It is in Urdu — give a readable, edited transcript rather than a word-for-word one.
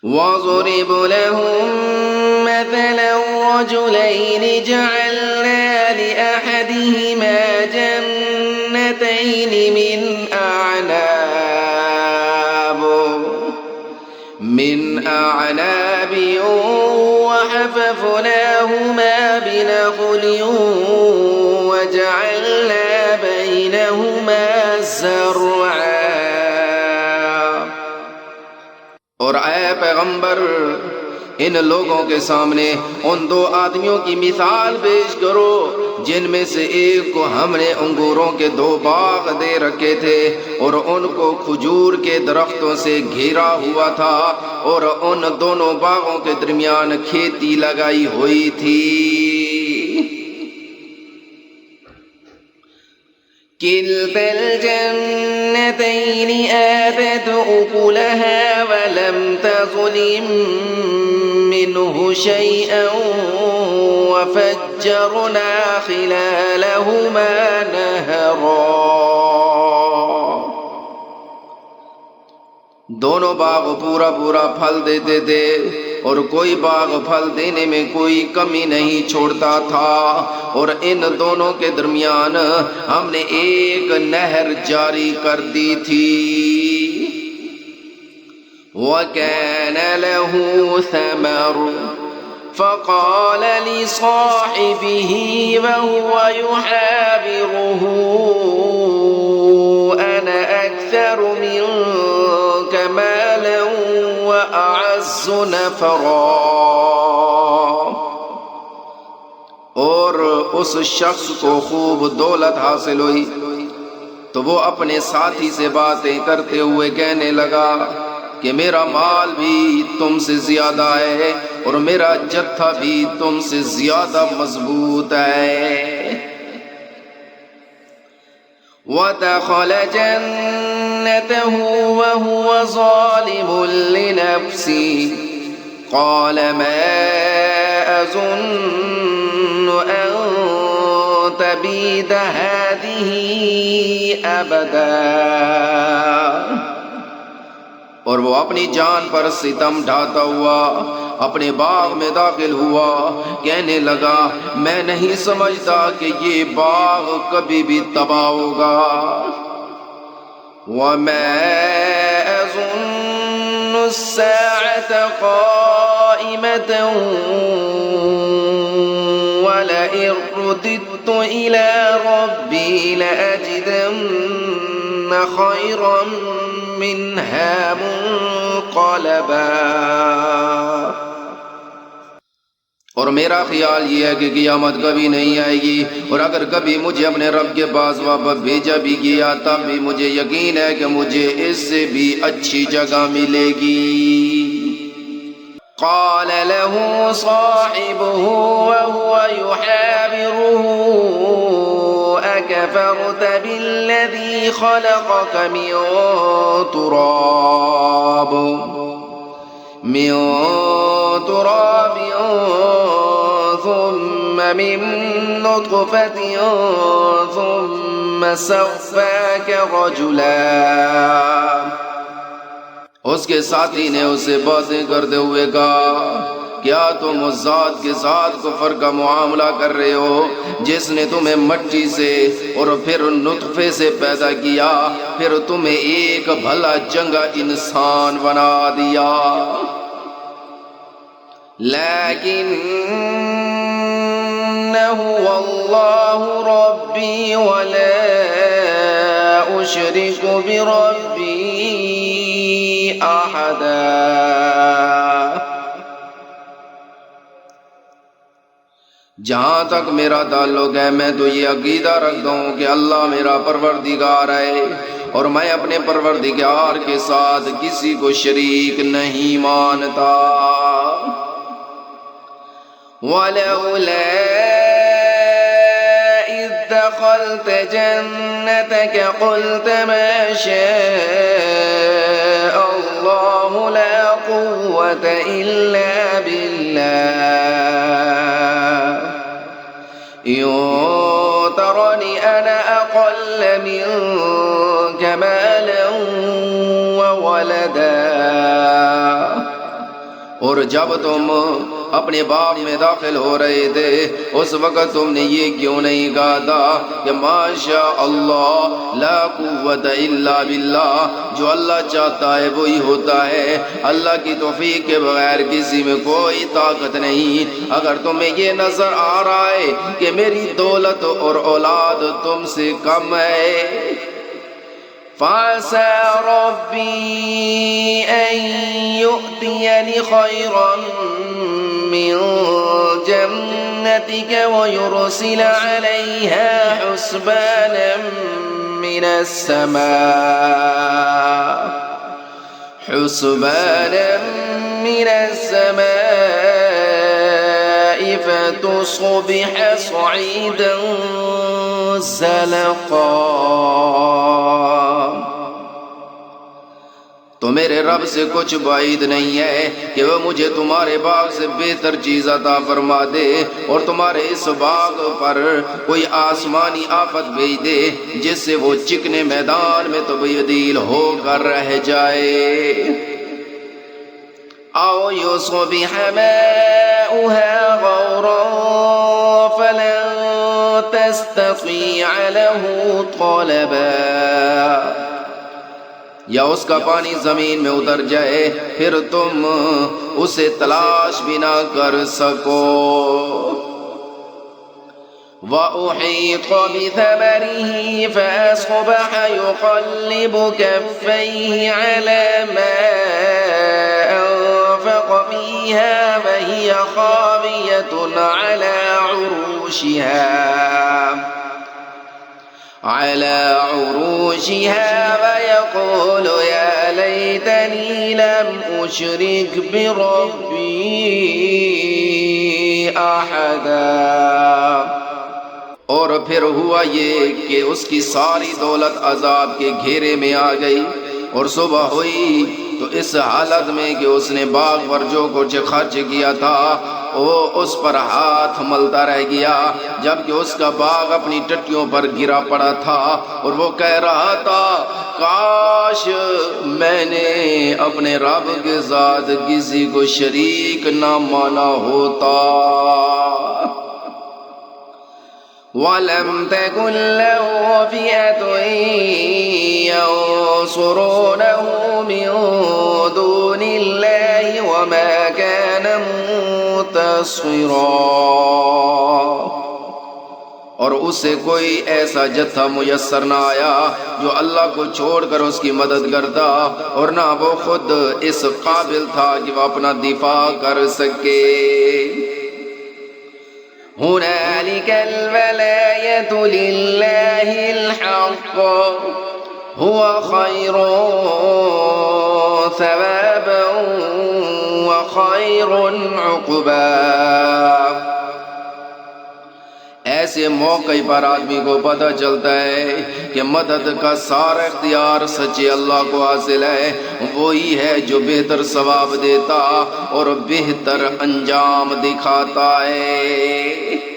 وَاضْرِبْ لَهُم مَّثَلًا رَّجُلَيْنِ جَعَلْنَا لِأَحَدِهِمَا جَنَّتَيْنِ من أعناب وحففناهما بنخل وجعلنا بينهما زرعا۔ اور اے پیغمبر ان لوگوں کے سامنے ان دو آدمیوں کی مثال پیش کرو جن میں سے ایک کو ہم نے انگوروں کے 2 باغ دے رکھے تھے اور ان کو کھجور کے درختوں سے گھیرا ہوا تھا اور ان دونوں باغوں کے درمیان کھیتی لگائی ہوئی تھی۔ كلتا الجنتين آتت أكلها ولم تظلم منه شيئا وفجرنا خلالهما نهرا۔ دونوں باغ پورا پھل دیتے تھے اور کوئی باغ پھل دینے میں کوئی کمی نہیں چھوڑتا تھا، اور ان دونوں کے درمیان ہم نے ایک نہر جاری کر دی تھی۔ وَكَانَ لَهُ ثَمَرٌ فَقَالَ لِصَاحِبِهِ وَهُوَ يُحَاوِرُهُ أَنَا أَكْثَرُ مِنكَ مَالًا وَأَعَزُّ نَفَرًا۔ اور اس شخص کو خوب دولت حاصل ہوئی تو وہ اپنے ساتھی سے باتیں کرتے ہوئے کہنے لگا کہ میرا مال بھی تم سے زیادہ ہے اور میرا جتھا بھی تم سے زیادہ مضبوط ہے۔ وَدَخَلَ جَنَّتَهُ وَهُوَ ظَالِمٌ لِّنَفْسِهِ قَالَ مَا أَظُنُّ أَن تَبِيدَ هَٰذِهِ أَبَدًا۔ اور وہ اپنی جان پر ستم ڈھاتا ہوا اپنے باغ میں داخل ہوا، کہنے لگا میں نہیں سمجھتا کہ یہ باغ کبھی بھی تباہ ہوگا۔ وَمَا أَظُنُّ السَّاعَةَ قَائِمَةً وَلَئِن رُّدِدتُّ إِلَىٰ رَبِّي لَأَجِدَنَّ خَيْرًا مِّنْهَا مُنقَلَبًا۔ اور میرا خیال یہ ہے کہ قیامت کبھی نہیں آئے گی، اور اگر کبھی مجھے اپنے رب کے پاس واپس بھیجا بھی گیا تب بھی مجھے یقین ہے کہ مجھے اس سے بھی اچھی جگہ ملے گی۔ قال له صاحبه وهو يحاوره أكفرت بالذي خلقك من تراب ثم من نطفة ثم سواك رجلا۔ اس کے ساتھی نے اسے باتیں کرتے ہوئے کہا کیا تم اس ذات کے ساتھ کفر کا معاملہ کر رہے ہو جس نے تمہیں مٹی سے اور پھر نطفے سے پیدا کیا، پھر تمہیں ایک بھلا چنگا انسان بنا دیا؟ لیکنہ واللہ ربی ولا اشرک بربی احدا۔ جہاں تک میرا تعلق ہے میں تو یہ عقیدہ رکھتا ہوں کہ اللہ میرا پروردگار ہے اور میں اپنے پروردگار کے ساتھ کسی کو شریک نہیں مانتا۔ وَلَوْلَا إِذْ دَخَلْتَ جَنَّتَكَ قُلْتَ مَا شَاءَ اللَّهُ لَا قُوَّةَ إِلَّا بِاللَّهِ إِن تَرَنِ أَنَا أَقَلَّ مِنكَ مَالًا وَوَلَدًا اور جب تم اپنے باغ میں داخل ہو رہے تھے اس وقت تم نے یہ کیوں نہیں کہا تھا کہ ماشاء اللہ لا قوت الا باللہ، جو اللہ چاہتا ہے وہی ہوتا ہے، اللہ کی توفیق کے بغیر کسی میں کوئی طاقت نہیں۔ اگر تمہیں یہ نظر آ رہا ہے کہ میری دولت اور اولاد تم سے کم ہے، فَعَسَى رَبِّي أَن يُؤْتِيَنِ خَيْرًا مِّن جَنَّتِكَ وَيُرْسِلَ عَلَيْهَا حُسْبَانًا مِّنَ السَّمَاءِ فَتُصْبِحَ صَعِيدًا زَلَقًا۔ تو میرے رب سے کچھ بعید نہیں ہے کہ وہ مجھے تمہارے باغ سے بہتر چیز عطا فرما دے اور تمہارے اس باغ پر کوئی آسمانی آفت بھیج دے جس سے وہ چکنے میدان میں تبدیل ہو کر رہ جائے۔ او یصبح ماؤها غورا فلن تستطيع له طلبا، یا اس کا پانی زمین میں اتر جائے پھر تم اسے تلاش بھی نہ کر سکو۔ وَأُحِيطَ بِثَمَرِهِ فَأَصْبَحَ يُقَلِّبُ كَفَّيْهِ عَلَى مَا أَنفَقَ فِيهَا وَهِيَ خَاوِيَةٌ على عروشها ويقول يا ليتني لم أشرك بربي أحدا۔ اور پھر ہوا یہ کہ اس کی ساری دولت عذاب کے گھیرے میں آ گئی، اور صبح ہوئی تو اس حالت میں کہ اس نے باغ پر جو کچھ خرچ کیا تھا وہ اس پر ہاتھ ملتا رہ گیا، جبکہ اس کا باغ اپنی ٹٹیوں پر گرا پڑا تھا، اور وہ کہہ رہا تھا کاش میں نے اپنے رب کے ساتھ کسی کو شریک نہ مانا ہوتا۔ وَلَمْ تَكُنْ لَهُ فِئَةٌ يَنصُرُونَهُ مِن دُونِ اللَّهِ وَمَا كَانَ مُنتَصِرًا، اور اسے کوئی ایسا جتھا میسر نہ آیا جو اللہ کو چھوڑ کر اس کی مدد کرتا، اور نہ وہ خود اس قابل تھا کہ وہ اپنا دفاع کر سکے۔ هنالك الولاية لله الحق هو خير ثوابا وخير عقبا۔ ایسے موقع پر آدمی کو پتہ چلتا ہے کہ مدد کا سارا اختیار سچے اللہ کو حاصل ہے، وہی ہے جو بہتر ثواب دیتا اور بہتر انجام دکھاتا ہے۔